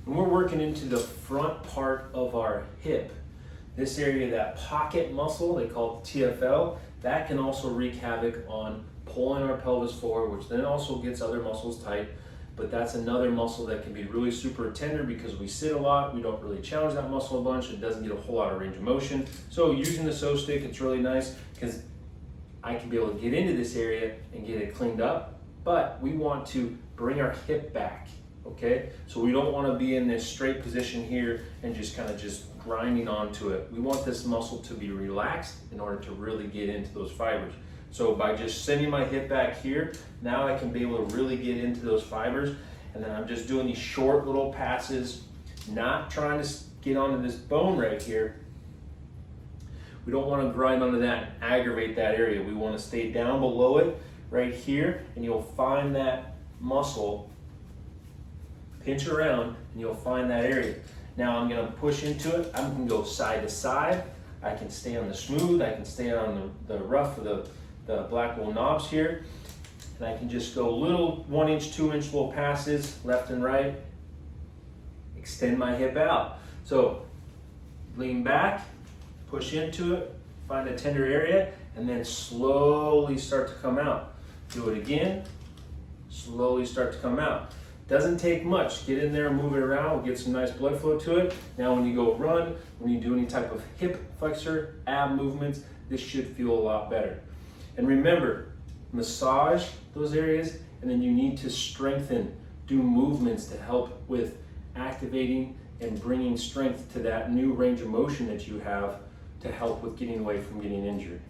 When we're working into the front part of our hip, this area, that pocket muscle, they call it TFL, that can also wreak havoc on pulling our pelvis forward, which then also gets other muscles tight. But that's another muscle that can be really super tender because we sit a lot, we don't really challenge that muscle a bunch, it doesn't get a whole lot of range of motion. So using the PSO-STICK, it's really nice because I can be able to get into this area and get it cleaned up, but we want to bring our hip back, okay? So we don't want to be in this straight position here and just kind of just grinding onto it. We want this muscle to be relaxed in order to really get into those fibers. So by just sending my hip back here, now I can be able to really get into those fibers. And then I'm just doing these short little passes, not trying to get onto this bone right here. We don't want to grind onto that and aggravate that area. We want to stay down below it right here, and you'll find that muscle, pinch around, and you'll find that area. Now I'm going to push into it. I'm going to go side to side. I can stay on the smooth, I can stay on the rough of the black wool knobs here, and I can just go little 1 inch, 2 inch little passes left and right, extend my hip out. So lean back, push into it, find a tender area, and then slowly start to come out. Do it again, slowly start to come out. Doesn't take much. Get in there and move it around. We'll get some nice blood flow to it. Now when you go run, when you do any type of hip flexor, ab movements, this should feel a lot better. And remember, massage those areas, and then you need to strengthen, do movements to help with activating and bringing strength to that new range of motion that you have to help with getting away from getting injured.